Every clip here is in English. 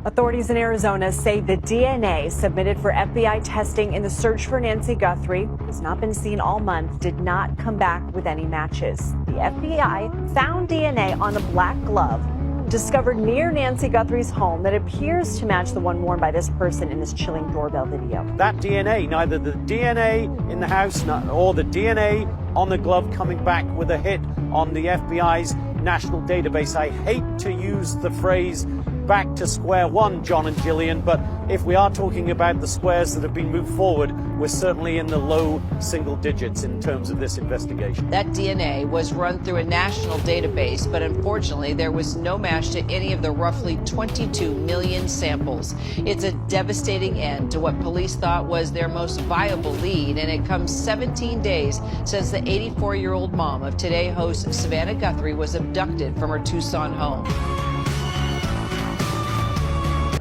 Authorities in Arizona say the DNA submitted for FBI testing in the search for Nancy Guthrie, who's not been seen all month, did not come back with any matches. The FBI found DNA on a black glove discovered near Nancy Guthrie's home that appears to match the one worn by this person in this chilling doorbell video. That DNA, neither the DNA in the house or the DNA on the glove coming back with a hit on the FBI's national database. I hate to use the phrase back to square one, John and Gillian, but if we are talking about the squares that have been moved forward, we're certainly in the low single digits in terms of this investigation. That DNA was run through a national database, but unfortunately there was no match to any of the roughly 22 million samples. It's a devastating end to what police thought was their most viable lead, and it comes 17 days since the 84-year-old mom of Today host Savannah Guthrie was abducted from her Tucson home.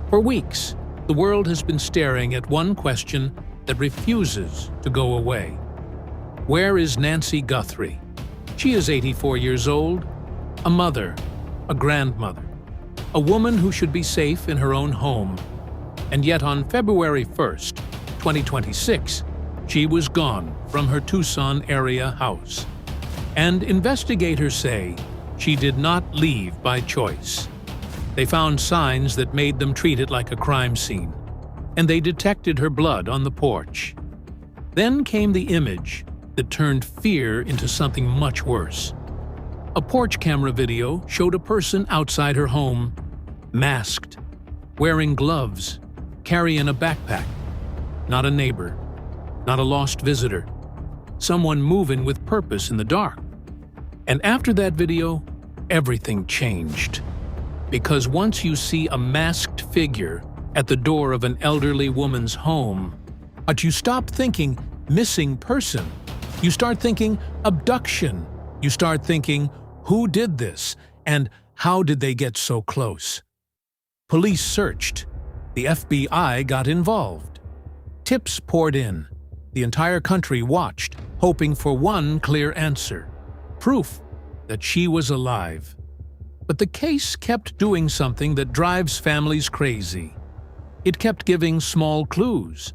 For weeks, the world has been staring at one question that refuses to go away. Where is Nancy Guthrie? She is 84 years old, a mother, a grandmother, a woman who should be safe in her own home. And yet on February 1st, 2026, she was gone from her Tucson area house. And investigators say she did not leave by choice. They found signs that made them treat it like a crime scene, and they detected her blood on the porch. Then came the image that turned fear into something much worse. A porch camera video showed a person outside her home, masked, wearing gloves, carrying a backpack. Not a neighbor, not a lost visitor, someone moving with purpose in the dark. And after that video, everything changed. Because once you see a masked figure at the door of an elderly woman's home, but you stop thinking missing person. You start thinking abduction. You start thinking, who did this and how did they get so close? Police searched. The FBI got involved. Tips poured in. The entire country watched, hoping for one clear answer. Proof that she was alive. But the case kept doing something that drives families crazy. It kept giving small clues,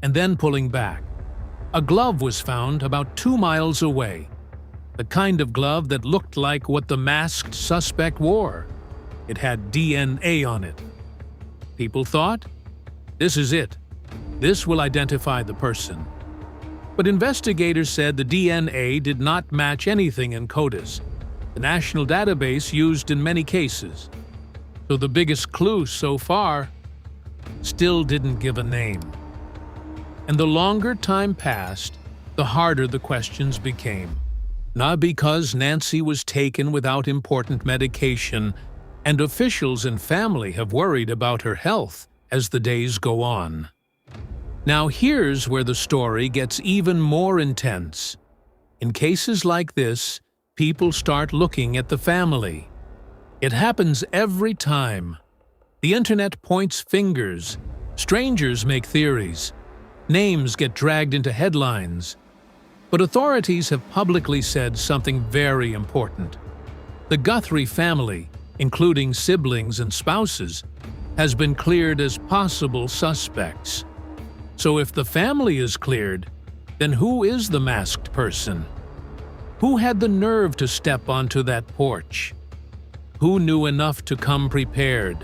and then pulling back. A glove was found about 2 miles away, the kind of glove that looked like what the masked suspect wore. It had DNA on it. People thought, this is it. This will identify the person. But investigators said the DNA did not match anything in CODIS, the national database used in many cases. So the biggest clue so far still didn't give a name. And the longer time passed, the harder the questions became. Not because Nancy was taken without important medication, and officials and family have worried about her health as the days go on. Now here's where the story gets even more intense. In cases like this, people start looking at the family. It happens every time. The internet points fingers, strangers make theories, names get dragged into headlines. But authorities have publicly said something very important. The Guthrie family, including siblings and spouses, has been cleared as possible suspects. So if the family is cleared, then who is the masked person? Who had the nerve to step onto that porch? Who knew enough to come prepared?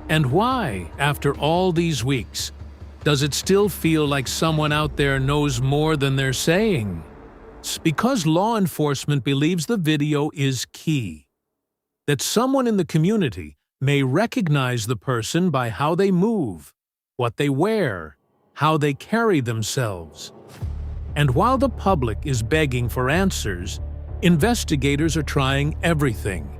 And why, after all these weeks, does it still feel like someone out there knows more than they're saying? It's because law enforcement believes the video is key. That someone in the community may recognize the person by how they move, what they wear, how they carry themselves. And while the public is begging for answers, investigators are trying everything,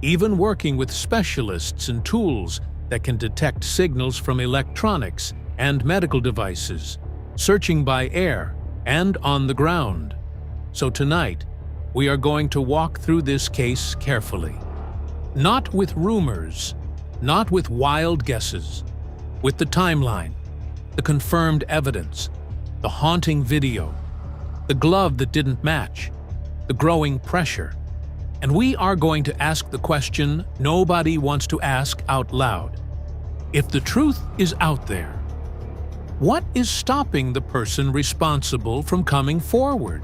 even working with specialists and tools that can detect signals from electronics and medical devices, searching by air and on the ground. So tonight, we are going to walk through this case carefully. Not with rumors, not with wild guesses, with the timeline, the confirmed evidence, the haunting video, the glove that didn't match, the growing pressure. And we are going to ask the question nobody wants to ask out loud. If the truth is out there, what is stopping the person responsible from coming forward?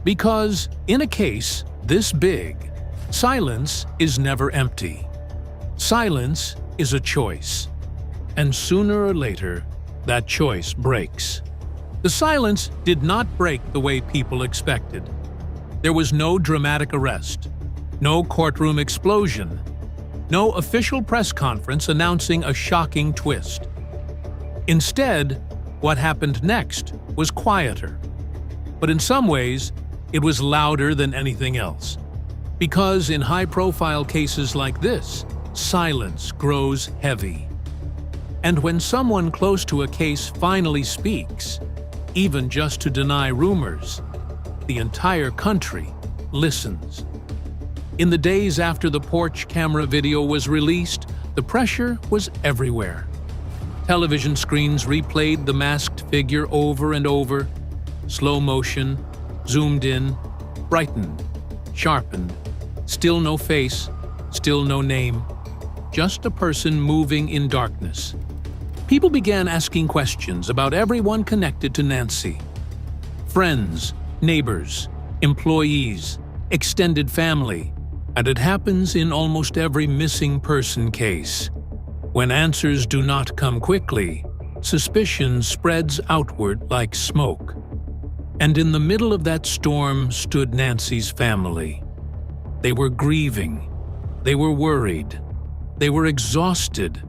Because in a case this big, silence is never empty. Silence is a choice, and sooner or later, that choice breaks. The silence did not break the way people expected. There was no dramatic arrest, no courtroom explosion, no official press conference announcing a shocking twist. Instead, what happened next was quieter. But in some ways, it was louder than anything else. Because in high-profile cases like this, silence grows heavy. And when someone close to a case finally speaks, even just to deny rumors, the entire country listens. In the days after the porch camera video was released, the pressure was everywhere. Television screens replayed the masked figure over and over, slow motion, zoomed in, brightened, sharpened, still no face, still no name, just a person moving in darkness. People began asking questions about everyone connected to Nancy. Friends, neighbors, employees, extended family, and it happens in almost every missing person case. When answers do not come quickly, suspicion spreads outward like smoke. And in the middle of that storm stood Nancy's family. They were grieving, they were worried, they were exhausted,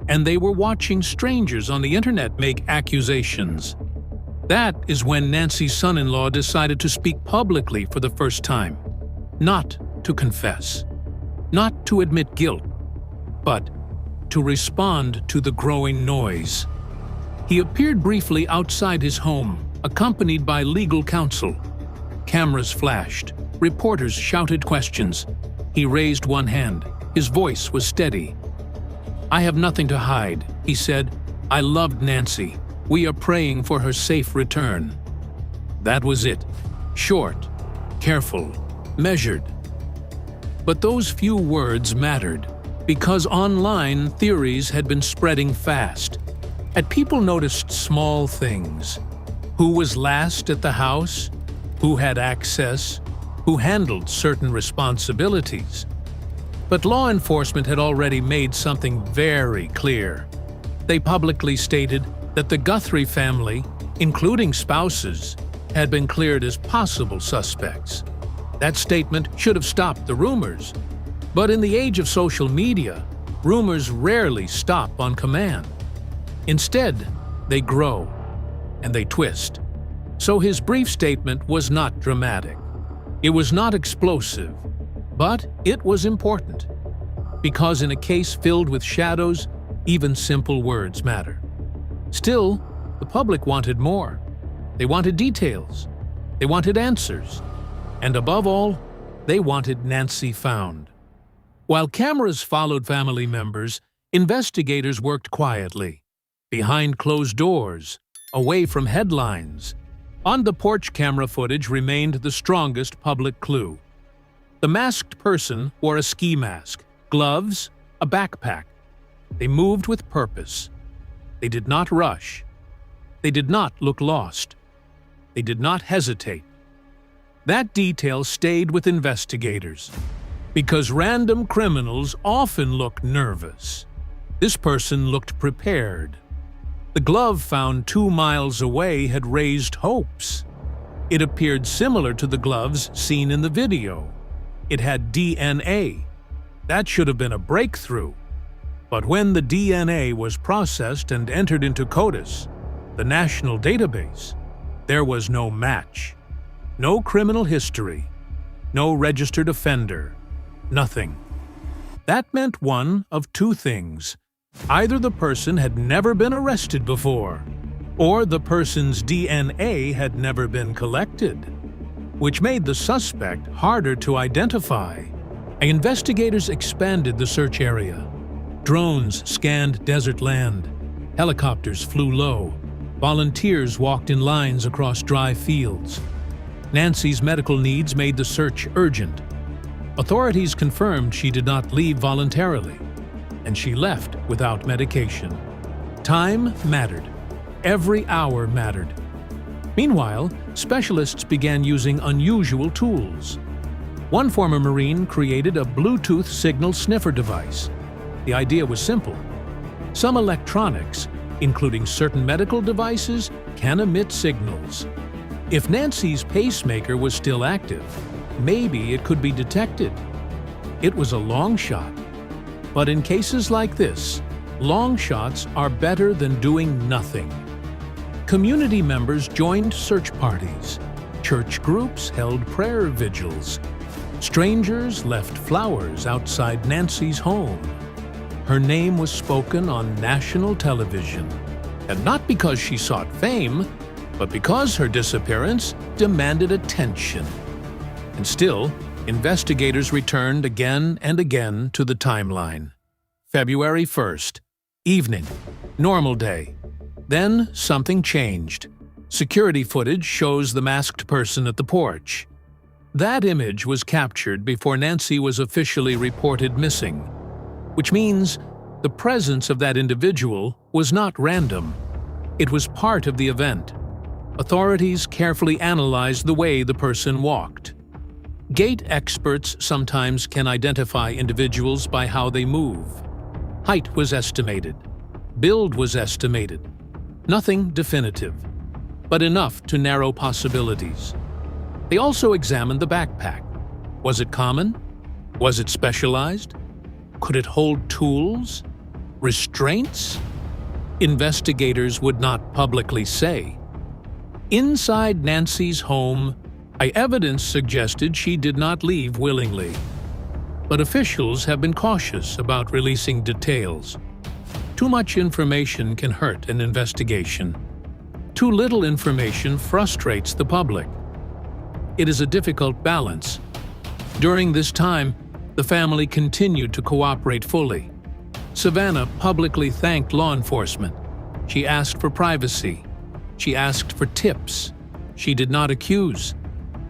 and they were watching strangers on the internet make accusations. That is when Nancy's son-in-law decided to speak publicly for the first time. Not to confess, not to admit guilt, but to respond to the growing noise. He appeared briefly outside his home, accompanied by legal counsel. Cameras flashed, reporters shouted questions. He raised one hand. His voice was steady. "I have nothing to hide," he said. "I loved Nancy. We are praying for her safe return." That was it. Short, careful, measured. But those few words mattered, because online theories had been spreading fast, and people noticed small things. Who was last at the house? Who had access? Who handled certain responsibilities? But law enforcement had already made something very clear. They publicly stated that the Guthrie family, including spouses, had been cleared as possible suspects. That statement should have stopped the rumors. But in the age of social media, rumors rarely stop on command. Instead, they grow, and they twist. So his brief statement was not dramatic. It was not explosive, but it was important. Because in a case filled with shadows, even simple words matter. Still, the public wanted more. They wanted details. They wanted answers. And above all, they wanted Nancy found. While cameras followed family members, investigators worked quietly, behind closed doors, away from headlines. On the porch camera footage remained the strongest public clue. The masked person wore a ski mask, gloves, a backpack. They moved with purpose. They did not rush. They did not look lost. They did not hesitate. That detail stayed with investigators, because random criminals often look nervous. This person looked prepared. The glove found 2 miles away had raised hopes. It appeared similar to the gloves seen in the video. It had DNA. That should have been a breakthrough. But when the DNA was processed and entered into CODIS, the national database, there was no match. No criminal history. No registered offender. Nothing. That meant one of two things. Either the person had never been arrested before, or the person's DNA had never been collected, which made the suspect harder to identify. Investigators expanded the search area. Drones scanned desert land. Helicopters flew low. Volunteers walked in lines across dry fields. Nancy's medical needs made the search urgent. Authorities confirmed she did not leave voluntarily. and she left without medication. Time mattered. Every hour mattered. Meanwhile, specialists began using unusual tools. One former Marine created a Bluetooth signal sniffer device. The idea was simple. Some electronics, including certain medical devices, can emit signals. If Nancy's pacemaker was still active, maybe it could be detected. It was a long shot. But in cases like this, long shots are better than doing nothing. Community members joined search parties. Church groups held prayer vigils. Strangers left flowers outside Nancy's home. Her name was spoken on national television. And not because she sought fame, but because her disappearance demanded attention. And still, investigators returned again and again to the timeline. February 1st, evening, normal day. Then something changed. Security footage shows the masked person at the porch. That image was captured before Nancy was officially reported missing, which means the presence of that individual was not random. It was part of the event. Authorities carefully analyzed the way the person walked. Gait experts sometimes can identify individuals by how they move. Height was estimated. Build was estimated. Nothing definitive, but enough to narrow possibilities. They also examined the backpack. Was it common? Was it specialized? Could it hold tools? Restraints? Investigators would not publicly say. Inside Nancy's home, evidence suggested she did not leave willingly. But officials have been cautious about releasing details. Too much information can hurt an investigation. Too little information frustrates the public. It is a difficult balance. During this time, the family continued to cooperate fully. Savannah publicly thanked law enforcement. She asked for privacy. She asked for tips. She did not accuse.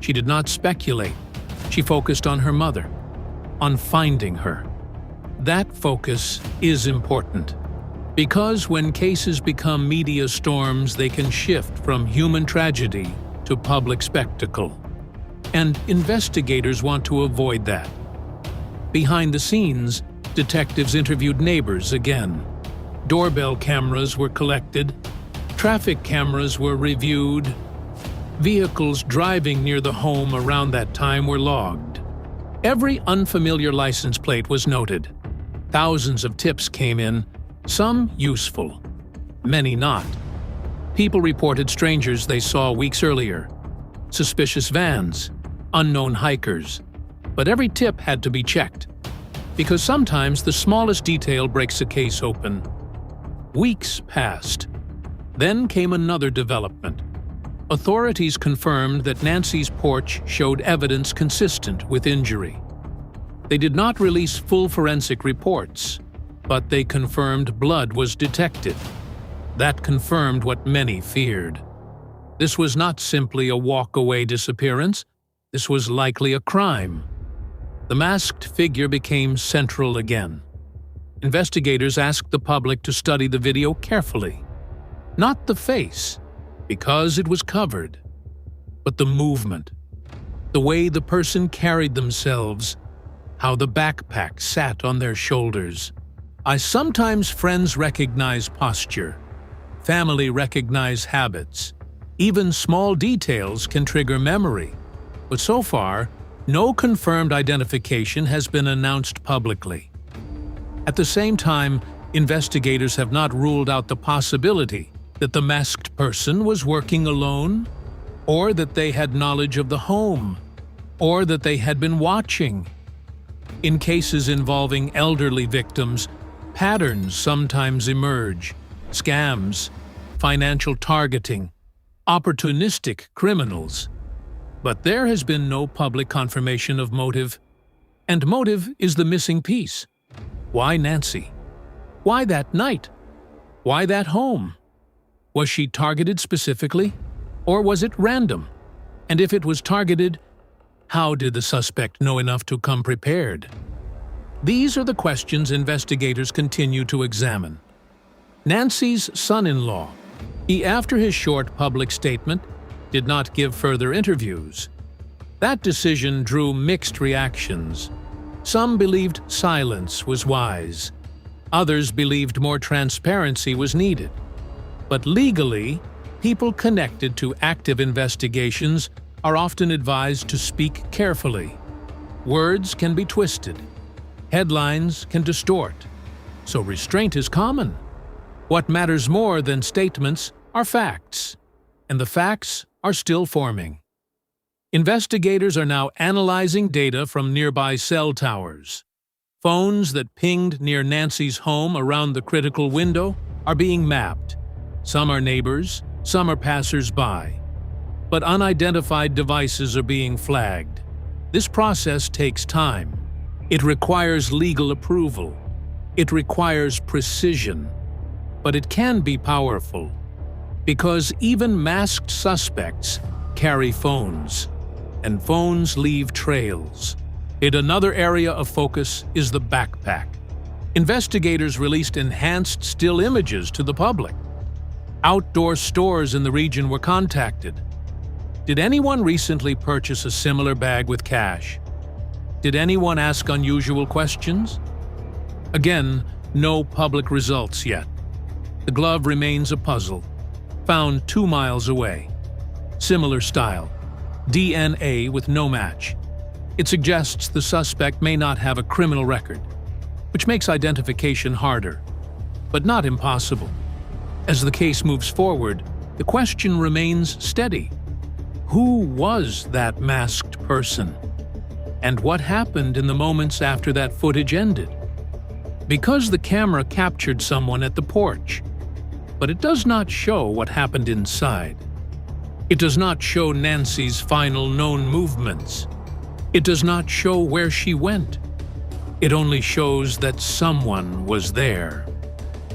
She did not speculate. She focused on her mother, on finding her. That focus is important, because when cases become media storms, they can shift from human tragedy to public spectacle. And investigators want to avoid that. Behind the scenes, detectives interviewed neighbors again. Doorbell cameras were collected. Traffic cameras were reviewed. Vehicles driving near the home around that time were logged. Every unfamiliar license plate was noted. Thousands of tips came in, some useful, many not. People reported strangers they saw weeks earlier, suspicious vans, unknown hikers. But every tip had to be checked, because sometimes the smallest detail breaks a case open. Weeks passed. Then came another development. Authorities confirmed that Nancy's porch showed evidence consistent with injury. They did not release full forensic reports, but they confirmed blood was detected. That confirmed what many feared. This was not simply a walk-away disappearance. This was likely a crime. The masked figure became central again. Investigators asked the public to study the video carefully. Not the face, because it was covered, but the movement, the way the person carried themselves, how the backpack sat on their shoulders. Sometimes friends recognize posture, family recognize habits. Even small details can trigger memory. But so far, no confirmed identification has been announced publicly. At the same time, investigators have not ruled out the possibility that the masked person was working alone, or that they had knowledge of the home, or that they had been watching. In cases involving elderly victims, patterns sometimes emerge: scams, financial targeting, opportunistic criminals. But there has been no public confirmation of motive, and motive is the missing piece. Why Nancy? Why that night? Why that home? Was she targeted specifically, or was it random? And if it was targeted, how did the suspect know enough to come prepared? These are the questions investigators continue to examine. Nancy's son-in-law, after his short public statement, did not give further interviews. That decision drew mixed reactions. Some believed silence was wise. Others believed more transparency was needed. But legally, people connected to active investigations are often advised to speak carefully. Words can be twisted. Headlines can distort. So restraint is common. What matters more than statements are facts, and the facts are still forming. Investigators are now analyzing data from nearby cell towers. Phones that pinged near Nancy's home around the critical window are being mapped. Some are neighbors, some are passers-by. But unidentified devices are being flagged. This process takes time. It requires legal approval. It requires precision. But it can be powerful, because even masked suspects carry phones, and phones leave trails. Another area of focus is the backpack. Investigators released enhanced still images to the public. Outdoor stores in the region were contacted. Did anyone recently purchase a similar bag with cash? Did anyone ask unusual questions? Again, no public results yet. The glove remains a puzzle, found 2 miles away. Similar style, DNA with no match. It suggests the suspect may not have a criminal record, which makes identification harder, but not impossible. As the case moves forward, the question remains steady. Who was that masked person? And what happened in the moments after that footage ended? Because the camera captured someone at the porch, but it does not show what happened inside. It does not show Nancy's final known movements. It does not show where she went. It only shows that someone was there,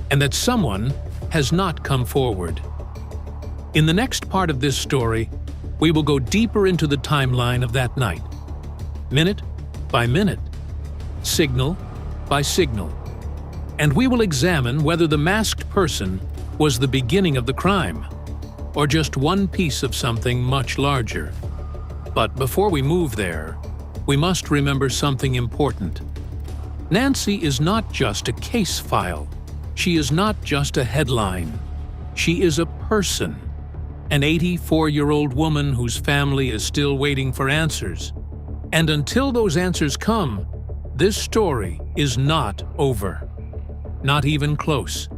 and that someone has not come forward. In the next part of this story, we will go deeper into the timeline of that night, minute by minute, signal by signal, and we will examine whether the masked person was the beginning of the crime, or just one piece of something much larger. But before we move there, we must remember something important. Nancy is not just a case file. She is not just a headline. She is a person, an 84-year-old woman whose family is still waiting for answers. And until those answers come, this story is not over. Not even close.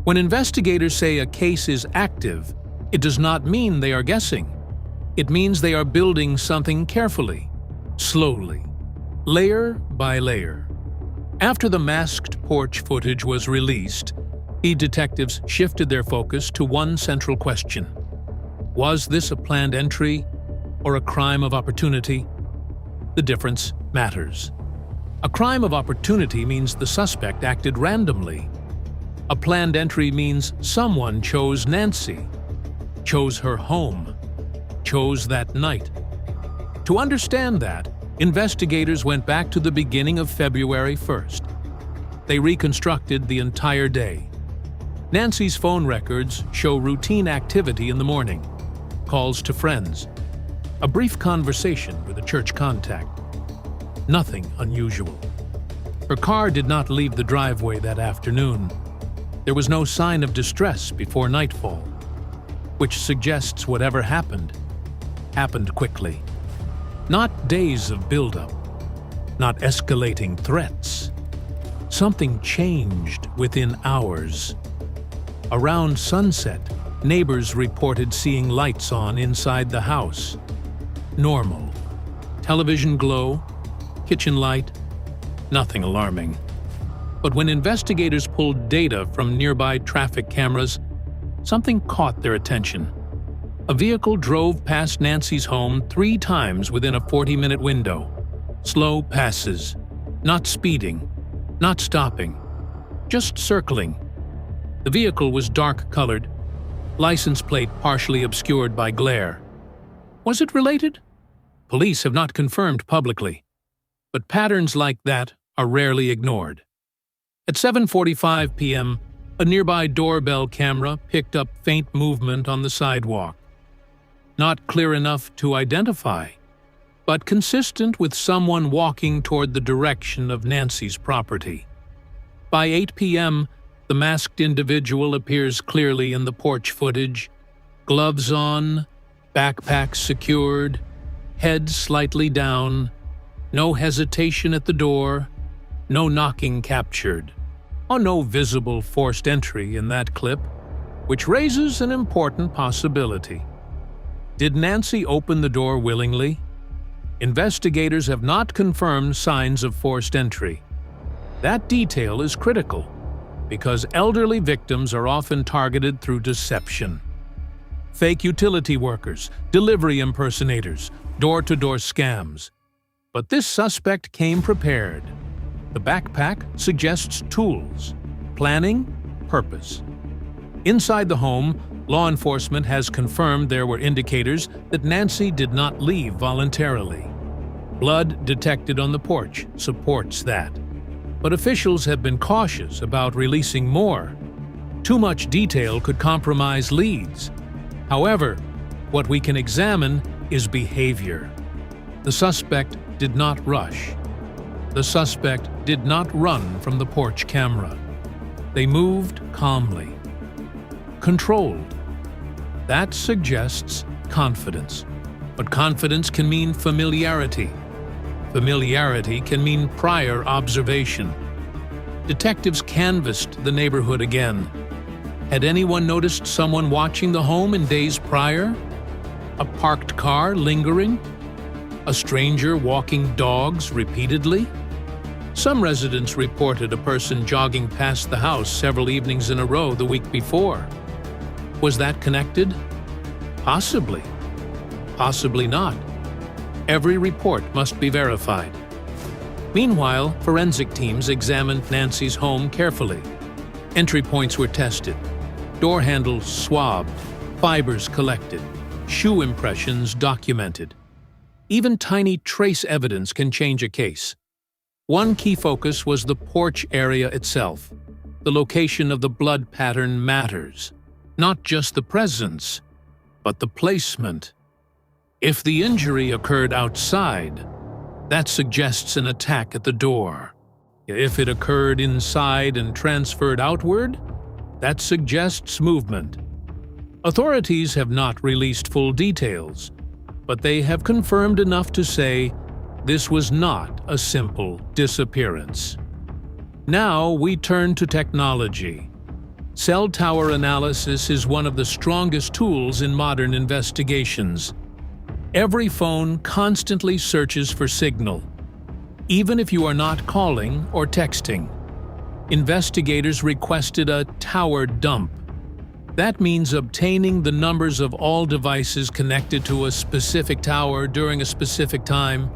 When investigators say a case is active, it does not mean they are guessing. It means they are building something carefully, slowly, layer by layer. After the masked porch footage was released, detectives shifted their focus to one central question. Was this a planned entry or a crime of opportunity? The difference matters. A crime of opportunity means the suspect acted randomly. A planned entry means someone chose Nancy, chose her home, chose that night. To understand that, investigators went back to the beginning of February 1st. They reconstructed the entire day. Nancy's phone records show routine activity in the morning, calls to friends, a brief conversation with a church contact. Nothing unusual. Her car did not leave the driveway that afternoon. There was no sign of distress before nightfall, which suggests whatever happened quickly. Not days of buildup, not escalating threats. Something changed within hours. Around sunset, neighbors reported seeing lights on inside the house. Normal. Television glow, kitchen light, nothing alarming. But when investigators pulled data from nearby traffic cameras, something caught their attention. A vehicle drove past Nancy's home 3 times within a 40-minute window. Slow passes, not speeding, not stopping, just circling. The vehicle was dark-colored, license plate partially obscured by glare. Was it related? Police have not confirmed publicly. But patterns like that are rarely ignored. At 7:45 p.m., a nearby doorbell camera picked up faint movement on the sidewalk. Not clear enough to identify, but consistent with someone walking toward the direction of Nancy's property. By 8 p.m., the masked individual appears clearly in the porch footage, gloves on, backpack secured, head slightly down, no hesitation at the door, no knocking captured. No visible forced entry in that clip, which raises an important possibility. Did Nancy open the door willingly? Investigators have not confirmed signs of forced entry. That detail is critical, because elderly victims are often targeted through deception. Fake utility workers, delivery impersonators, door-to-door scams. But this suspect came prepared. The backpack suggests tools, planning, purpose. Inside the home, law enforcement has confirmed there were indicators that Nancy did not leave voluntarily. Blood detected on the porch supports that. But officials have been cautious about releasing more. Too much detail could compromise leads. However, what we can examine is behavior. The suspect did not rush. The suspect did not run from the porch camera. They moved calmly. Controlled. That suggests confidence. But confidence can mean familiarity. Familiarity can mean prior observation. Detectives canvassed the neighborhood again. Had anyone noticed someone watching the home in days prior? A parked car lingering? A stranger walking dogs repeatedly? Some residents reported a person jogging past the house several evenings in a row the week before. Was that connected? Possibly. Possibly not. Every report must be verified. Meanwhile, forensic teams examined Nancy's home carefully. Entry points were tested, door handles swabbed, fibers collected, shoe impressions documented. Even tiny trace evidence can change a case. One key focus was the porch area itself. The location of the blood pattern matters. Not just the presence, but the placement. If the injury occurred outside, that suggests an attack at the door. If it occurred inside and transferred outward, that suggests movement. Authorities have not released full details, but they have confirmed enough to say this was not a simple disappearance. Now we turn to technology. Cell tower analysis is one of the strongest tools in modern investigations. Every phone constantly searches for signal, even if you are not calling or texting. Investigators requested a tower dump. That means obtaining the numbers of all devices connected to a specific tower during a specific time.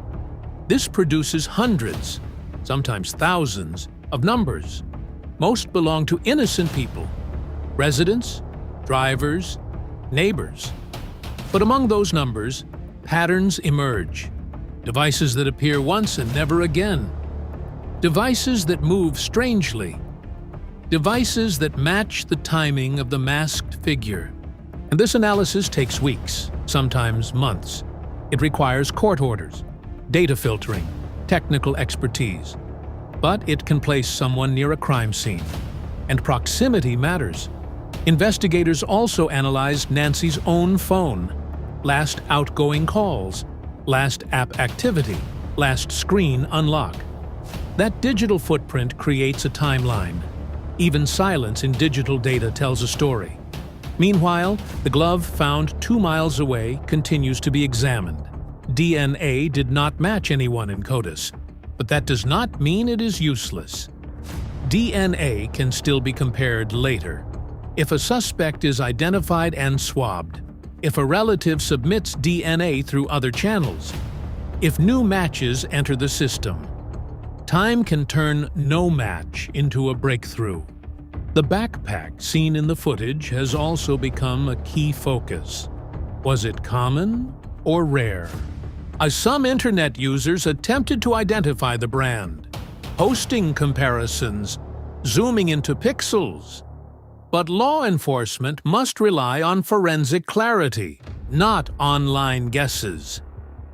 This produces hundreds, sometimes thousands, of numbers. Most belong to innocent people, residents, drivers, neighbors. But among those numbers, patterns emerge. Devices that appear once and never again. Devices that move strangely. Devices that match the timing of the masked figure. And this analysis takes weeks, sometimes months. It requires court orders, data filtering, technical expertise. But it can place someone near a crime scene. And proximity matters. Investigators also analyzed Nancy's own phone, last outgoing calls, last app activity, last screen unlock. That digital footprint creates a timeline. Even silence in digital data tells a story. Meanwhile, the glove found 2 miles away continues to be examined. DNA did not match anyone in CODIS, but that does not mean it is useless. DNA can still be compared later. If a suspect is identified and swabbed, if a relative submits DNA through other channels, if new matches enter the system, time can turn no match into a breakthrough. The backpack seen in the footage has also become a key focus. Was it common or rare? Some internet users attempted to identify the brand. posting comparisons, zooming into pixels. But law enforcement must rely on forensic clarity, not online guesses.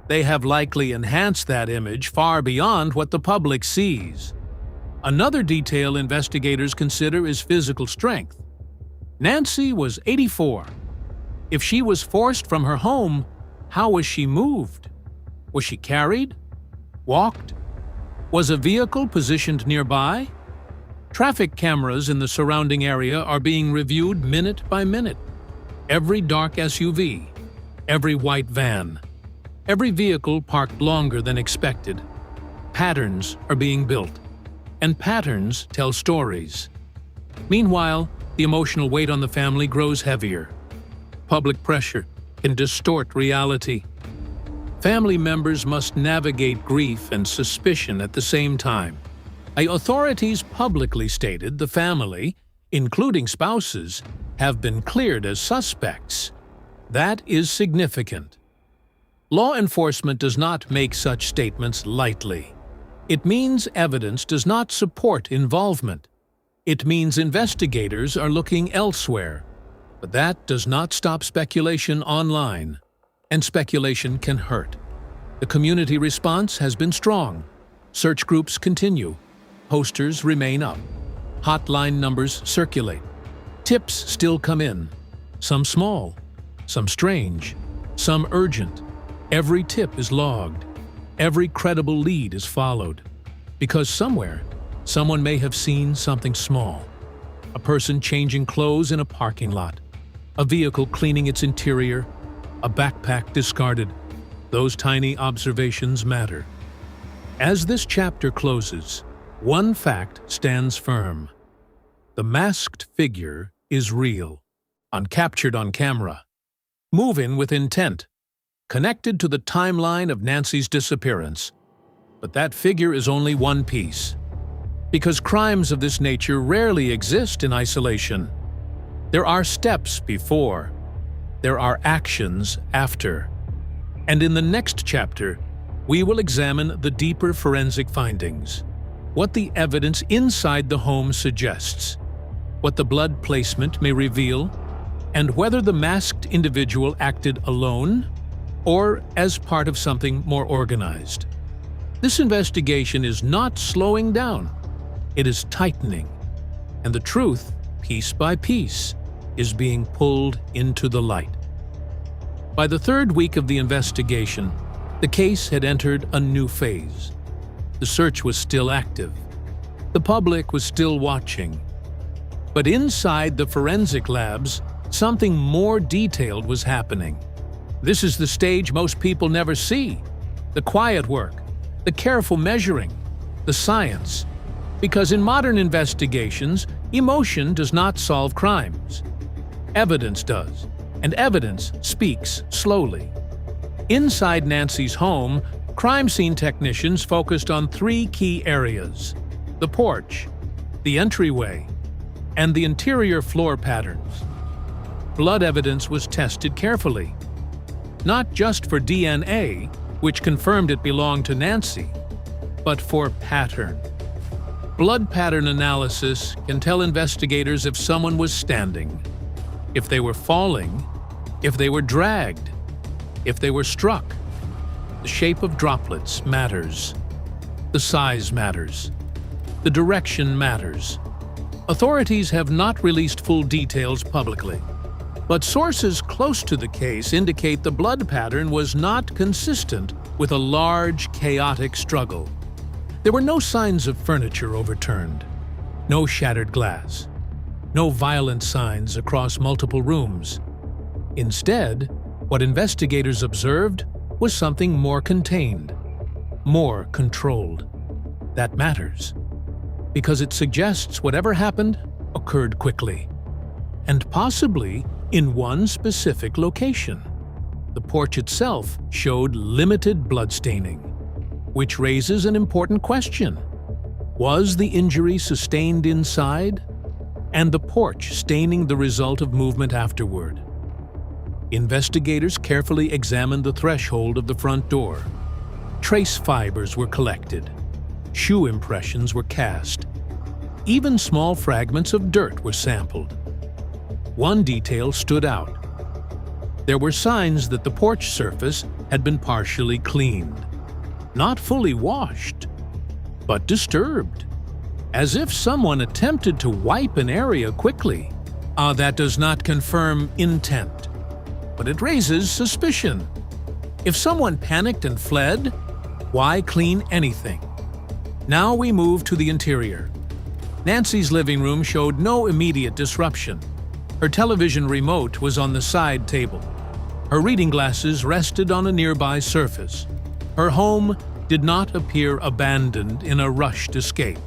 They have likely enhanced that image far beyond what the public sees. Another detail investigators consider is physical strength. Nancy was 84. If she was forced from her home, how was she moved? Was she carried? Walked? Was a vehicle positioned nearby? Traffic cameras in the surrounding area are being reviewed minute by minute. Every dark SUV, every white van, every vehicle parked longer than expected. Patterns are being built, and patterns tell stories. Meanwhile, the emotional weight on the family grows heavier. Public pressure can distort reality. Family members must navigate grief and suspicion at the same time. Authorities publicly stated the family, including spouses, have been cleared as suspects. That is significant. Law enforcement does not make such statements lightly. It means evidence does not support involvement. It means investigators are looking elsewhere. But that does not stop speculation online. And speculation can hurt. The community response has been strong. Search groups continue. Posters remain up. Hotline numbers circulate. Tips still come in. Some small, some strange, some urgent. Every tip is logged. Every credible lead is followed. Because somewhere, someone may have seen something small. A person changing clothes in a parking lot. A vehicle cleaning its interior. A backpack discarded. Those tiny observations matter. As this chapter closes, one fact stands firm. The masked figure is real, captured on camera, moving with intent, connected to the timeline of Nancy's disappearance. But that figure is only one piece. Because crimes of this nature rarely exist in isolation. There are steps before. There are actions after. And in the next chapter, we will examine the deeper forensic findings. What the evidence inside the home suggests, what the blood placement may reveal, and whether the masked individual acted alone or as part of something more organized. This investigation is not slowing down, it is tightening, and the truth, piece by piece, is being pulled into the light. By the third week of the investigation, the case had entered a new phase. The search was still active. The public was still watching. But inside the forensic labs, something more detailed was happening. This is the stage most people never see. The quiet work, the careful measuring, the science. Because in modern investigations, emotion does not solve crimes. Evidence does, and evidence speaks slowly. Inside Nancy's home, crime scene technicians focused on three key areas: the porch, the entryway, and the interior floor patterns. Blood evidence was tested carefully, not just for DNA, which confirmed it belonged to Nancy, but for pattern. Blood pattern analysis can tell investigators if someone was standing, if they were falling, if they were dragged, if they were struck. The shape of droplets matters. The size matters. The direction matters. Authorities have not released full details publicly, but sources close to the case indicate the blood pattern was not consistent with a large, chaotic struggle. There were no signs of furniture overturned, no shattered glass, no violent signs across multiple rooms. Instead, what investigators observed was something more contained, more controlled. That matters, because it suggests whatever happened occurred quickly, and possibly in one specific location. The porch itself showed limited bloodstaining, which raises an important question. Was the injury sustained inside, and the porch staining the result of movement afterward? Investigators carefully examined the threshold of the front door. Trace fibers were collected. Shoe impressions were cast. Even small fragments of dirt were sampled. One detail stood out. There were signs that the porch surface had been partially cleaned. Not fully washed, but disturbed. As if someone attempted to wipe an area quickly. That does not confirm intent, but it raises suspicion. If someone panicked and fled, why clean anything? Now we move to the interior. Nancy's living room showed no immediate disruption. Her television remote was on the side table. Her reading glasses rested on a nearby surface. Her home did not appear abandoned in a rushed escape,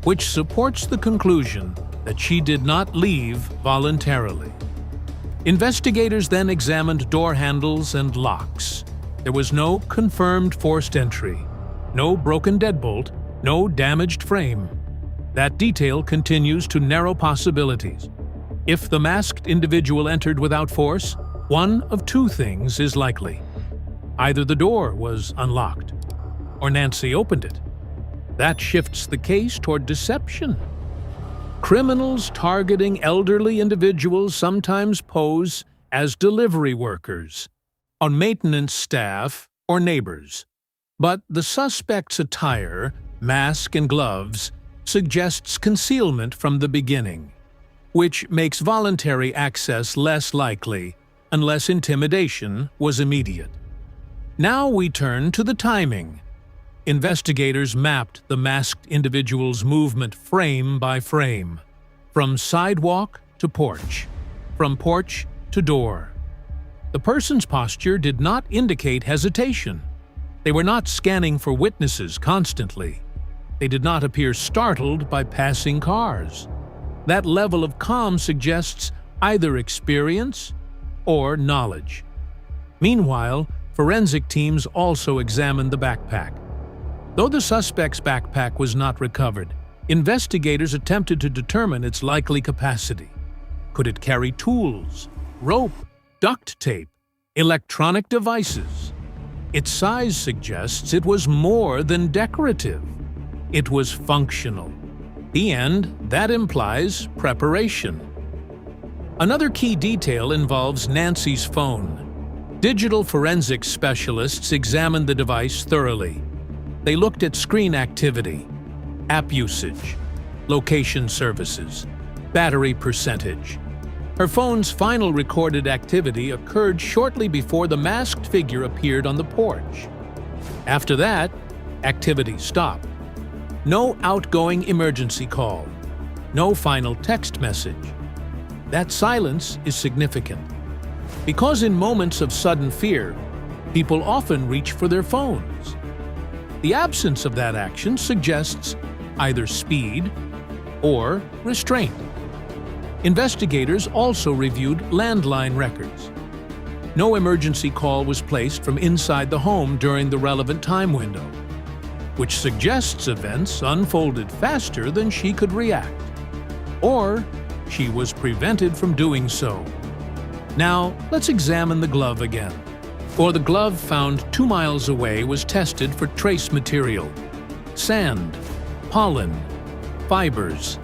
which supports the conclusion that she did not leave voluntarily. Investigators then examined door handles and locks. There was no confirmed forced entry, no broken deadbolt, no damaged frame. That detail continues to narrow possibilities. If the masked individual entered without force, one of two things is likely. Either the door was unlocked, or Nancy opened it. That shifts the case toward deception. Criminals targeting elderly individuals sometimes pose as delivery workers, on maintenance staff, or neighbors. But the suspect's attire, mask and gloves, suggests concealment from the beginning, which makes voluntary access less likely unless intimidation was immediate. Now we turn to the timing. Investigators mapped the masked individual's movement frame by frame, from sidewalk to porch, from porch to door. The person's posture did not indicate hesitation. They were not scanning for witnesses constantly. They did not appear startled by passing cars. That level of calm suggests either experience or knowledge. Meanwhile, forensic teams also examined the backpack. Though the suspect's backpack was not recovered, investigators attempted to determine its likely capacity. Could it carry tools, rope, duct tape, electronic devices? Its size suggests it was more than decorative. It was functional. And that implies preparation. Another key detail involves Nancy's phone. Digital forensics specialists examined the device thoroughly. They looked at screen activity, app usage, location services, battery percentage. Her phone's final recorded activity occurred shortly before the masked figure appeared on the porch. After that, activity stopped. No outgoing emergency call. No final text message. That silence is significant, because in moments of sudden fear, people often reach for their phones. The absence of that action suggests either speed or restraint. Investigators also reviewed landline records. No emergency call was placed from inside the home during the relevant time window, which suggests events unfolded faster than she could react, or she was prevented from doing so. Now, let's examine the glove again. The glove found 2 miles away was tested for trace material: sand, pollen, fibers.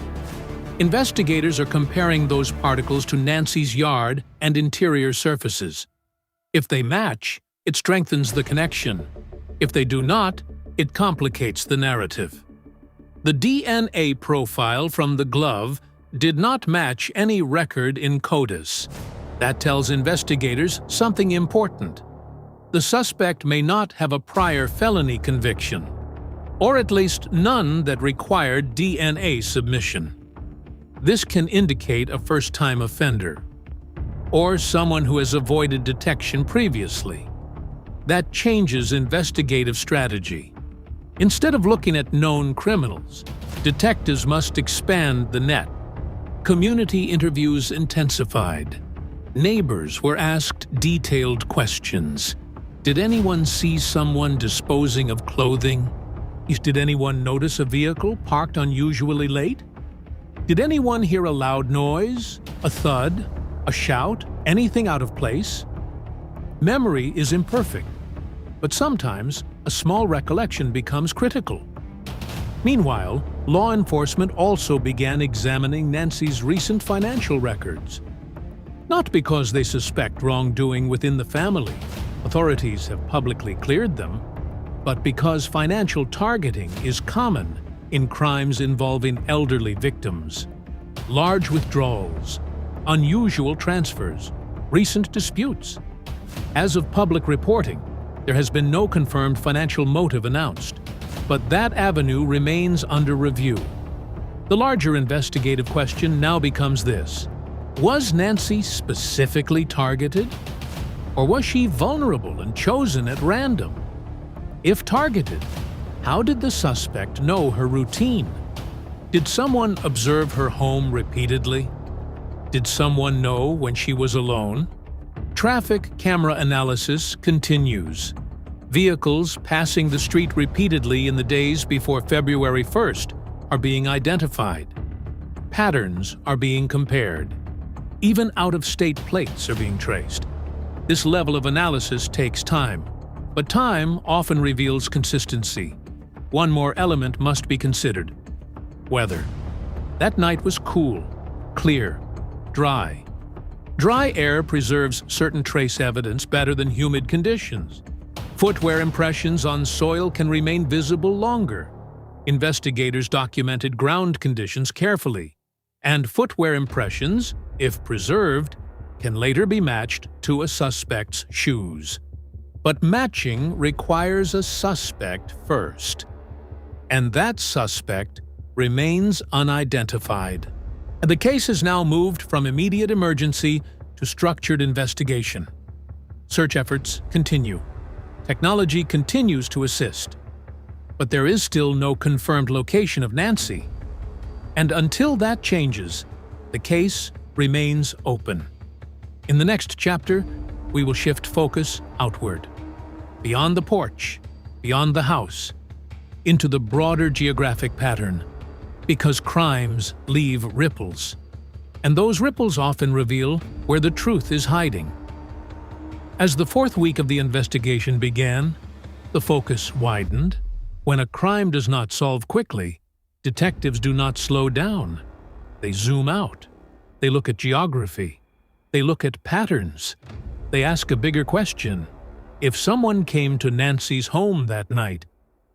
Investigators are comparing those particles to Nancy's yard and interior surfaces. If they match, it strengthens the connection. If they do not, it complicates the narrative. The DNA profile from the glove did not match any record in CODIS. That tells investigators something important. The suspect may not have a prior felony conviction, or at least none that required DNA submission. This can indicate a first-time offender, or someone who has avoided detection previously. That changes investigative strategy. Instead of looking at known criminals, detectives must expand the net. Community interviews intensified. Neighbors were asked detailed questions. Did anyone see someone disposing of clothing? Did anyone notice a vehicle parked unusually late? Did anyone hear a loud noise, a thud, a shout, anything out of place? Memory is imperfect, but sometimes a small recollection becomes critical. Meanwhile, law enforcement also began examining Nancy's recent financial records. Not because they suspect wrongdoing within the family, authorities have publicly cleared them, but because financial targeting is common in crimes involving elderly victims. Large withdrawals, unusual transfers, recent disputes. As of public reporting, there has been no confirmed financial motive announced, but that avenue remains under review. The larger investigative question now becomes this: was Nancy specifically targeted? Or was she vulnerable and chosen at random? If targeted, how did the suspect know her routine? Did someone observe her home repeatedly? Did someone know when she was alone? Traffic camera analysis continues. Vehicles passing the street repeatedly in the days before February 1st are being identified. Patterns are being compared. Even out-of-state plates are being traced. This level of analysis takes time, but time often reveals consistency. One more element must be considered: weather. That night was cool, clear, dry. Dry air preserves certain trace evidence better than humid conditions. Footwear impressions on soil can remain visible longer. Investigators documented ground conditions carefully, and footwear impressions, if preserved, can later be matched to a suspect's shoes. But matching requires a suspect first, and that suspect remains unidentified. And the case has now moved from immediate emergency to structured investigation. Search efforts continue. Technology continues to assist. But there is still no confirmed location of Nancy. And until that changes, the case remains open. In the next chapter, we will shift focus outward, beyond the porch, beyond the house, into the broader geographic pattern, because crimes leave ripples, and those ripples often reveal where the truth is hiding. As the fourth week of the investigation began, the focus widened. When a crime does not solve quickly, detectives do not slow down. They zoom out. They look at geography. They look at patterns. They ask a bigger question. If someone came to Nancy's home that night,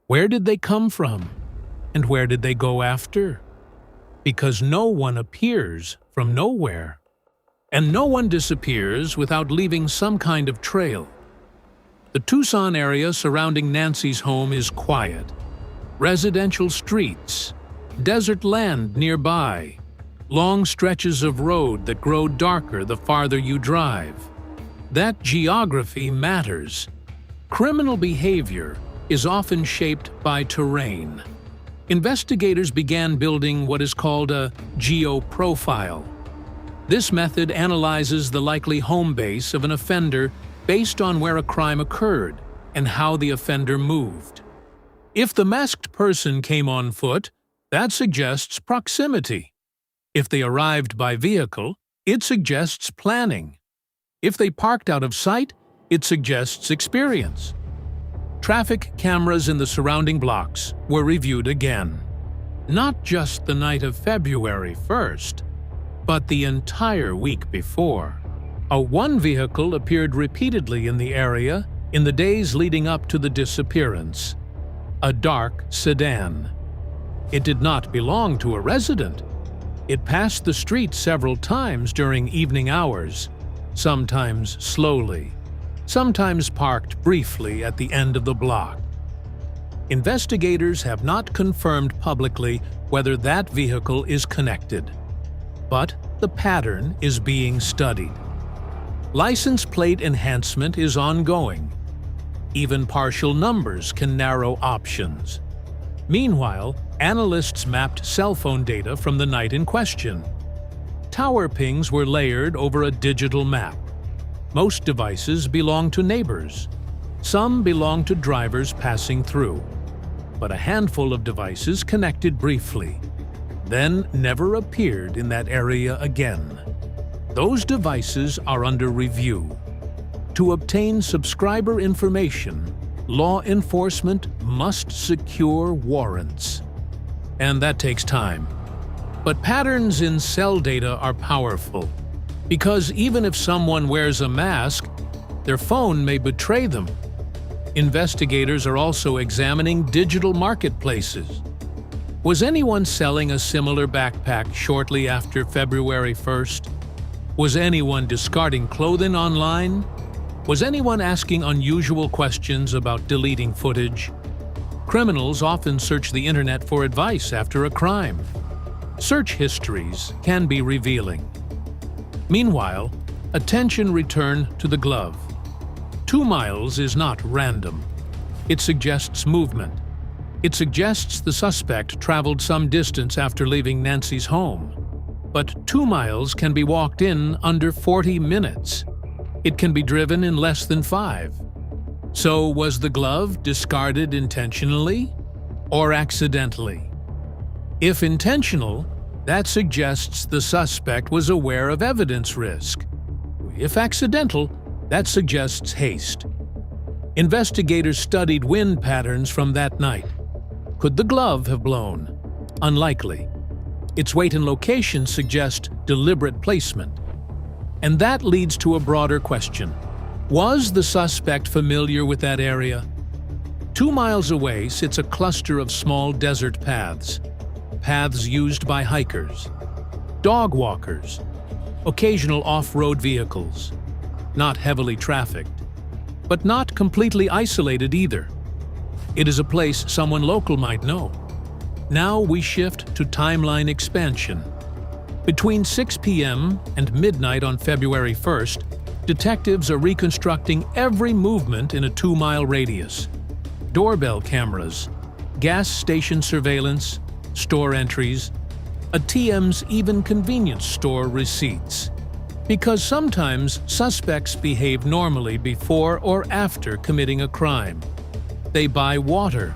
where did they come from? And where did they go after? Because no one appears from nowhere. And no one disappears without leaving some kind of trail. The Tucson area surrounding Nancy's home is quiet. Residential streets, desert land nearby, long stretches of road that grow darker the farther you drive. That geography matters. Criminal behavior is often shaped by terrain. Investigators began building what is called a geoprofile. This method analyzes the likely home base of an offender based on where a crime occurred and how the offender moved. If the masked person came on foot, that suggests proximity. If they arrived by vehicle, it suggests planning. If they parked out of sight, it suggests experience. Traffic cameras in the surrounding blocks were reviewed again. Not just the night of February 1st, but the entire week before. One vehicle appeared repeatedly in the area in the days leading up to the disappearance. A dark sedan. It did not belong to a resident. It passed the street several times during evening hours, sometimes slowly, sometimes parked briefly at the end of the block. Investigators have not confirmed publicly whether that vehicle is connected, but the pattern is being studied. License plate enhancement is ongoing. Even partial numbers can narrow options. Meanwhile, analysts mapped cell phone data from the night in question. Tower pings were layered over a digital map. Most devices belong to neighbors. Some belong to drivers passing through. But a handful of devices connected briefly, then never appeared in that area again. Those devices are under review. To obtain subscriber information, law enforcement must secure warrants. and that takes time. But patterns in cell data are powerful, because even if someone wears a mask, their phone may betray them. Investigators are also examining digital marketplaces. Was anyone selling a similar backpack shortly after February 1st? Was anyone discarding clothing online? Was anyone asking unusual questions about deleting footage? Criminals often search the internet for advice after a crime. Search histories can be revealing. Meanwhile, attention returned to the glove. 2 miles is not random. It suggests movement. It suggests the suspect traveled some distance after leaving Nancy's home. But 2 miles can be walked in under 40 minutes. It can be driven in less than 5. So was the glove discarded intentionally or accidentally? If intentional, that suggests the suspect was aware of evidence risk. If accidental, that suggests haste. Investigators studied wind patterns from that night. Could the glove have blown? Unlikely. Its weight and location suggest deliberate placement. And that leads to a broader question. Was the suspect familiar with that area? 2 miles away sits a cluster of small desert paths. Paths used by hikers, dog walkers, occasional off-road vehicles. Not heavily trafficked, but not completely isolated either. It is a place someone local might know. Now we shift to timeline expansion. Between 6 p.m. and midnight on February 1st, detectives are reconstructing every movement in a 2-mile radius. Doorbell cameras, gas station surveillance, store entries, ATM's even convenience store receipts. Because sometimes suspects behave normally before or after committing a crime. They buy water,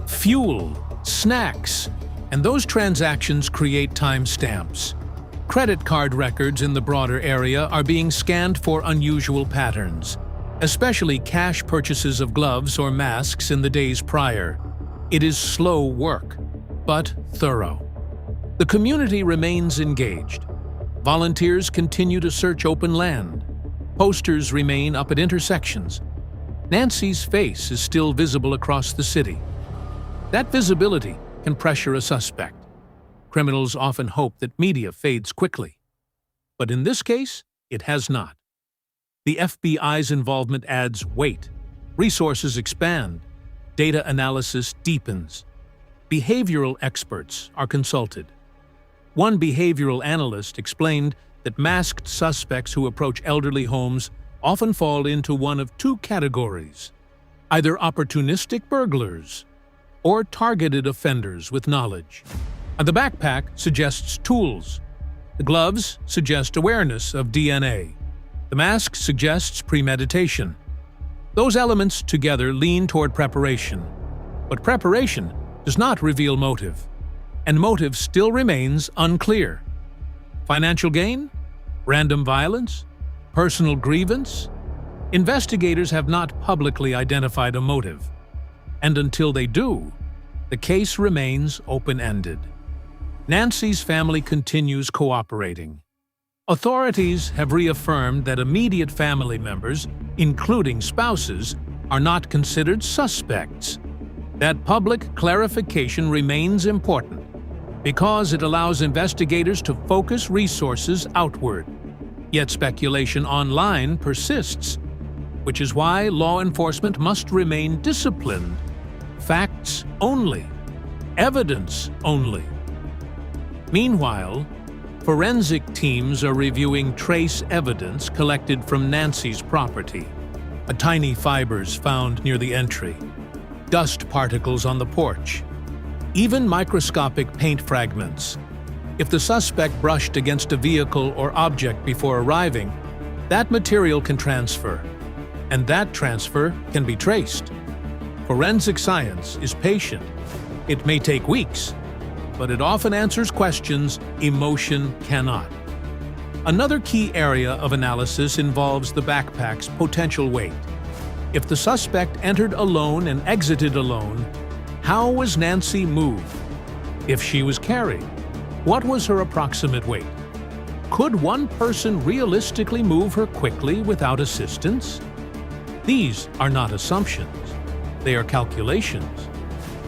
fuel, snacks, and those transactions create timestamps. Credit card records in the broader area are being scanned for unusual patterns, especially cash purchases of gloves or masks in the days prior. It is slow work, but thorough. The community remains engaged. Volunteers continue to search open land. Posters remain up at intersections. Nancy's face is still visible across the city. That visibility can pressure a suspect. Criminals often hope that media fades quickly. But in this case, it has not. The FBI's involvement adds weight. Resources expand. Data analysis deepens. Behavioral experts are consulted. One behavioral analyst explained that masked suspects who approach elderly homes often fall into one of 2 categories: either opportunistic burglars or targeted offenders with knowledge. And the backpack suggests tools. The gloves suggest awareness of DNA. The mask suggests premeditation. Those elements together lean toward preparation. But preparation does not reveal motive. And motive still remains unclear. Financial gain? Random violence? Personal grievance? Investigators have not publicly identified a motive. And until they do, the case remains open-ended. Nancy's family continues cooperating. Authorities have reaffirmed that immediate family members, including spouses, are not considered suspects. That public clarification remains important because it allows investigators to focus resources outward. Yet speculation online persists, which is why law enforcement must remain disciplined. Facts only. Evidence only. Meanwhile, forensic teams are reviewing trace evidence collected from Nancy's property. Tiny fibers found near the entry, dust particles on the porch, even microscopic paint fragments. If the suspect brushed against a vehicle or object before arriving, that material can transfer, and that transfer can be traced. Forensic science is patient. It may take weeks, but it often answers questions emotion cannot. Another key area of analysis involves the backpack's potential weight. If the suspect entered alone and exited alone, how was Nancy moved? If she was carried, what was her approximate weight? Could one person realistically move her quickly without assistance? These are not assumptions. They are calculations.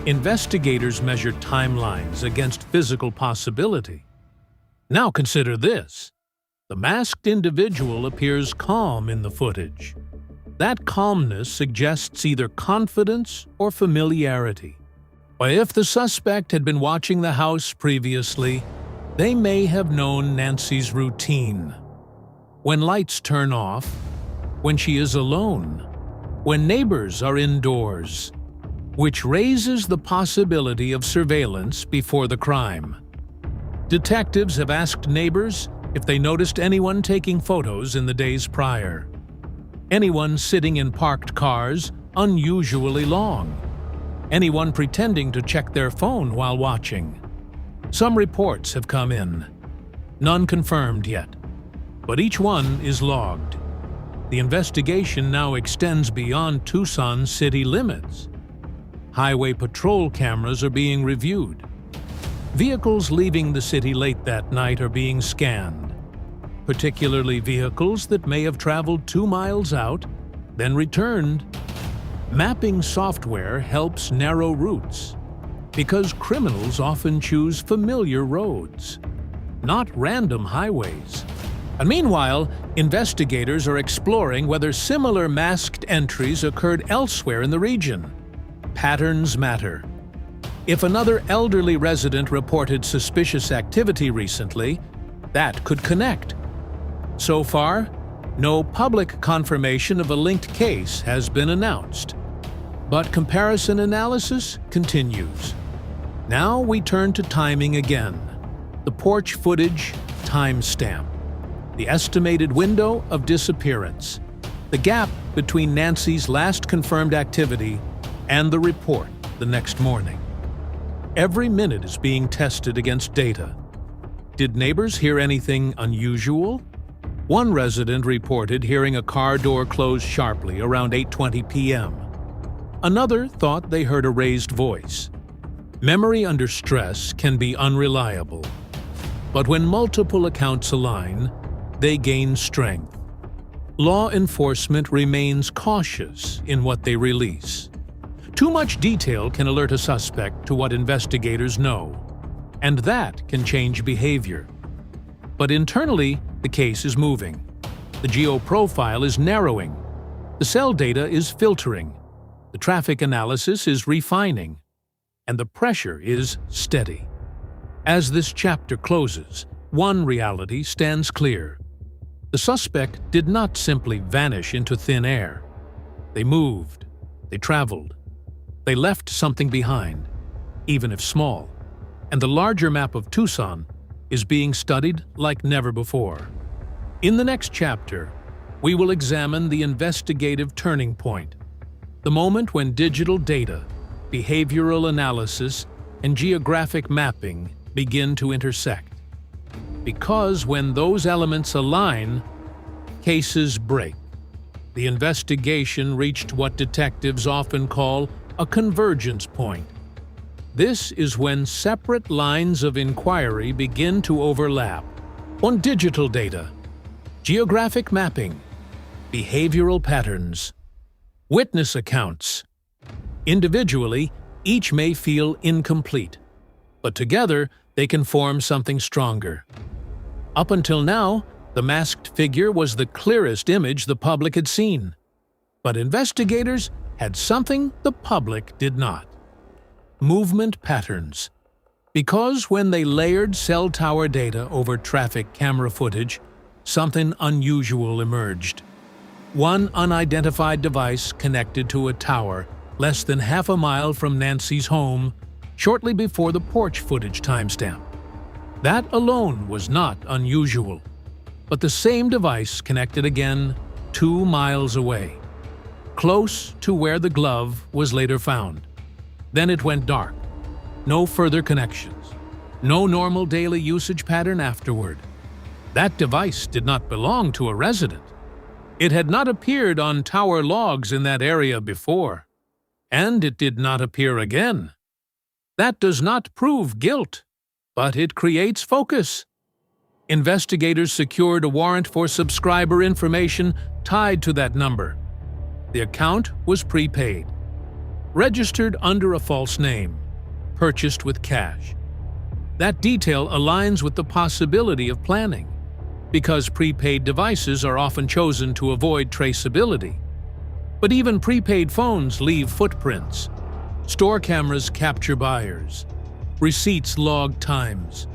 Investigators measure timelines against physical possibility. Now consider this. The masked individual appears calm in the footage. That calmness suggests either confidence or familiarity. But if the suspect had been watching the house previously, they may have known Nancy's routine. When lights turn off, when she is alone, when neighbors are indoors, which raises the possibility of surveillance before the crime. Detectives have asked neighbors if they noticed anyone taking photos in the days prior. Anyone sitting in parked cars unusually long. Anyone pretending to check their phone while watching. Some reports have come in. None confirmed yet, but each one is logged. The investigation now extends beyond Tucson city limits. Highway patrol cameras are being reviewed. Vehicles leaving the city late that night are being scanned, particularly vehicles that may have traveled 2 miles out, then returned. Mapping software helps narrow routes, because criminals often choose familiar roads, not random highways. And meanwhile, investigators are exploring whether similar masked entries occurred elsewhere in the region. Patterns matter. If another elderly resident reported suspicious activity recently, that could connect. So far, no public confirmation of a linked case has been announced. But comparison analysis continues. Now we turn to timing again. The porch footage timestamp. The estimated window of disappearance. The gap between Nancy's last confirmed activity and the report the next morning. Every minute is being tested against data. Did neighbors hear anything unusual? One resident reported hearing a car door close sharply around 8:20 p.m. Another thought they heard a raised voice. Memory under stress can be unreliable, but when multiple accounts align, they gain strength. Law enforcement remains cautious in what they release. Too much detail can alert a suspect to what investigators know, and that can change behavior. But internally, the case is moving. The geoprofile is narrowing. The cell data is filtering. The traffic analysis is refining. And the pressure is steady. As this chapter closes, one reality stands clear. The suspect did not simply vanish into thin air. They moved. They traveled. They left something behind, even if small. And the larger map of Tucson is being studied like never before. In the next chapter, we will examine the investigative turning point, the moment when digital data, behavioral analysis, and geographic mapping begin to intersect. Because when those elements align, cases break. The investigation reached what detectives often call a convergence point. This is when separate lines of inquiry begin to overlap on digital data, geographic mapping, behavioral patterns, witness accounts. Individually, each may feel incomplete, but together they can form something stronger. Up until now, the masked figure was the clearest image the public had seen. But investigators had something the public did not. Movement patterns. Because when they layered cell tower data over traffic camera footage, something unusual emerged. One unidentified device connected to a tower less than half a mile from Nancy's home, shortly before the porch footage timestamp. That alone was not unusual, but the same device connected again 2 miles away, close to where the glove was later found. Then it went dark. No further connections. No normal daily usage pattern afterward. That device did not belong to a resident. It had not appeared on tower logs in that area before. And it did not appear again. That does not prove guilt, but it creates focus. Investigators secured a warrant for subscriber information tied to that number. The account was prepaid, registered under a false name, purchased with cash. That detail aligns with the possibility of planning, because prepaid devices are often chosen to avoid traceability. But even prepaid phones leave footprints. Store cameras capture buyers. Receipts log times.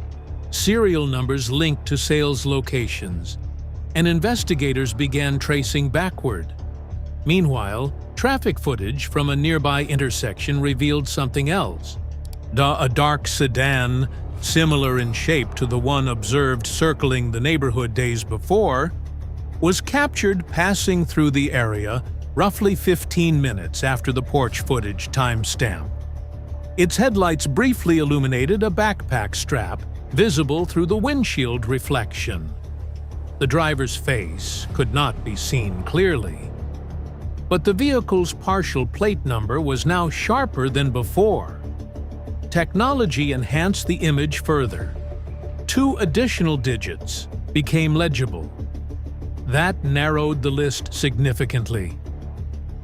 Serial numbers linked to sales locations. And investigators began tracing backward. Meanwhile, traffic footage from a nearby intersection revealed something else. A dark sedan, similar in shape to the one observed circling the neighborhood days before, was captured passing through the area roughly 15 minutes after the porch footage timestamp. Its headlights briefly illuminated a backpack strap visible through the windshield reflection. The driver's face could not be seen clearly, but the vehicle's partial plate number was now sharper than before. Technology enhanced the image further. 2 additional digits became legible. That narrowed the list significantly.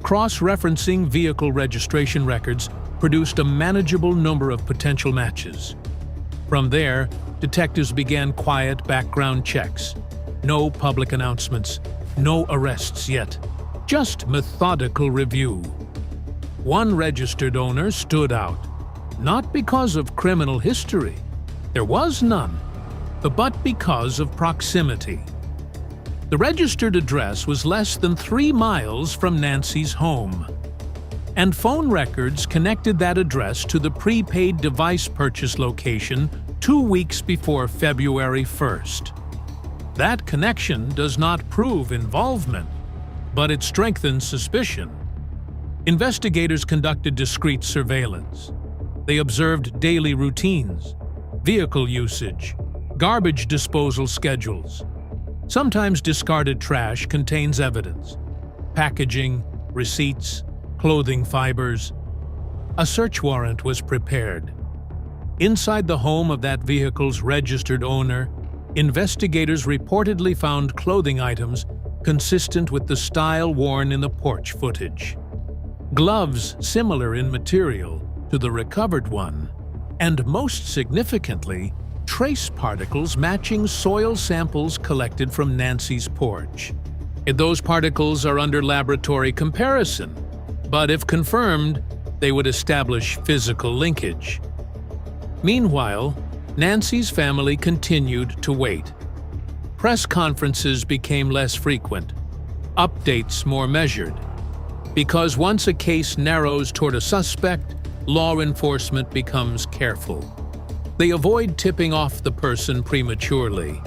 Cross-referencing vehicle registration records produced a manageable number of potential matches. From there, detectives began quiet background checks. No public announcements, no arrests yet, just methodical review. One registered owner stood out, not because of criminal history, there was none, but because of proximity. The registered address was less than 3 miles from Nancy's home, and phone records connected that address to the prepaid device purchase location 2 weeks before February 1st. That connection does not prove involvement, but it strengthens suspicion. Investigators conducted discreet surveillance. They observed daily routines, vehicle usage, garbage disposal schedules. Sometimes discarded trash contains evidence: packaging, receipts, clothing fibers. A search warrant was prepared. Inside the home of that vehicle's registered owner, investigators reportedly found clothing items consistent with the style worn in the porch footage. Gloves similar in material to the recovered one, and most significantly, trace particles matching soil samples collected from Nancy's porch. Those particles are under laboratory comparison, but if confirmed, they would establish physical linkage. Meanwhile, Nancy's family continued to wait. Press conferences became less frequent, updates more measured. Because once a case narrows toward a suspect, law enforcement becomes careful. They avoid tipping off the person prematurely,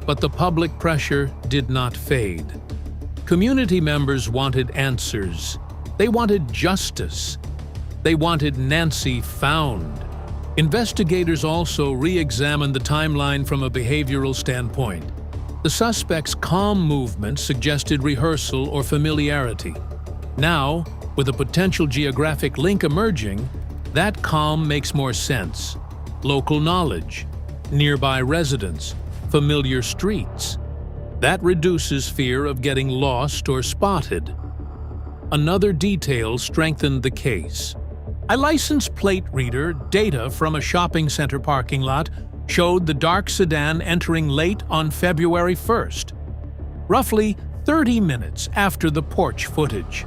but the public pressure did not fade. Community members wanted answers. They wanted justice. They wanted Nancy found. Investigators also re-examined the timeline from a behavioral standpoint. The suspect's calm movement suggested rehearsal or familiarity. Now, with a potential geographic link emerging, that calm makes more sense. Local knowledge, nearby residents, familiar streets. That reduces fear of getting lost or spotted. Another detail strengthened the case. A license plate reader data from a shopping center parking lot showed the dark sedan entering late on February 1st, roughly 30 minutes after the porch footage.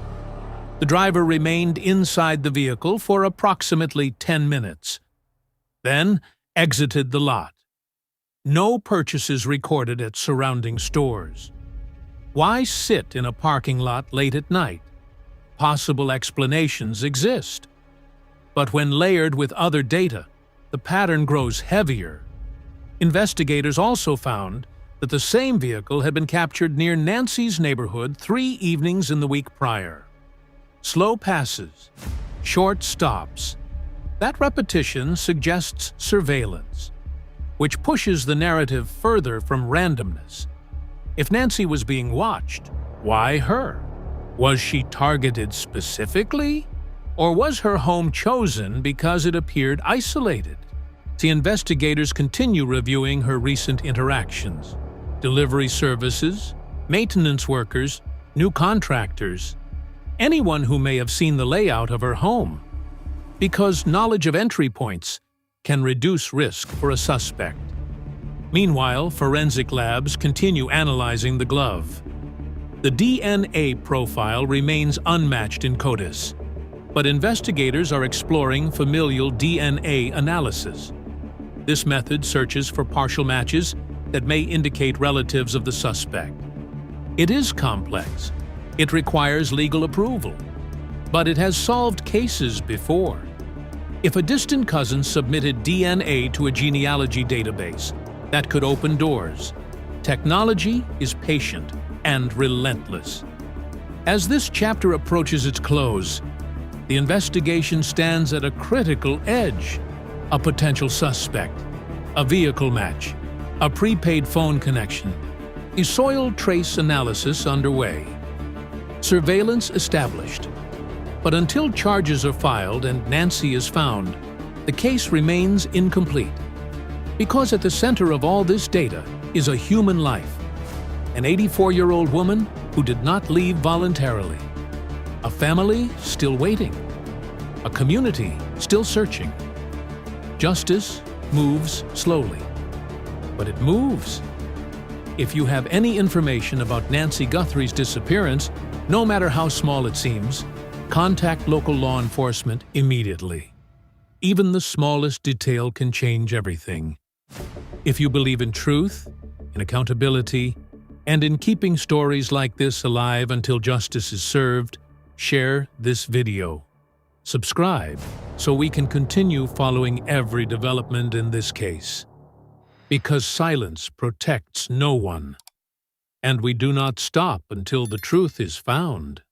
The driver remained inside the vehicle for approximately 10 minutes, then exited the lot. No purchases recorded at surrounding stores. Why sit in a parking lot late at night? Possible explanations exist. But when layered with other data, the pattern grows heavier. Investigators also found that the same vehicle had been captured near Nancy's neighborhood 3 evenings in the week prior. Slow passes, short stops. That repetition suggests surveillance, which pushes the narrative further from randomness. If Nancy was being watched, why her? Was she targeted specifically? Or was her home chosen because it appeared isolated? The investigators continue reviewing her recent interactions. Delivery services, maintenance workers, new contractors, anyone who may have seen the layout of her home. Because knowledge of entry points can reduce risk for a suspect. Meanwhile, forensic labs continue analyzing the glove. The DNA profile remains unmatched in CODIS, but investigators are exploring familial DNA analysis. This method searches for partial matches that may indicate relatives of the suspect. It is complex. It requires legal approval, but it has solved cases before. If a distant cousin submitted DNA to a genealogy database, that could open doors. Technology is patient and relentless. As this chapter approaches its close, the investigation stands at a critical edge. A potential suspect, a vehicle match, a prepaid phone connection, a soil trace analysis underway. Surveillance established. But until charges are filed and Nancy is found, the case remains incomplete. Because at the center of all this data is a human life, an 84-year-old woman who did not leave voluntarily, a family still waiting, a community still searching. Justice moves slowly, but it moves. If you have any information about Nancy Guthrie's disappearance, no matter how small it seems, contact local law enforcement immediately. Even the smallest detail can change everything. If you believe in truth, in accountability, and in keeping stories like this alive until justice is served, share this video. Subscribe so we can continue following every development in this case. Because silence protects no one, and we do not stop until the truth is found.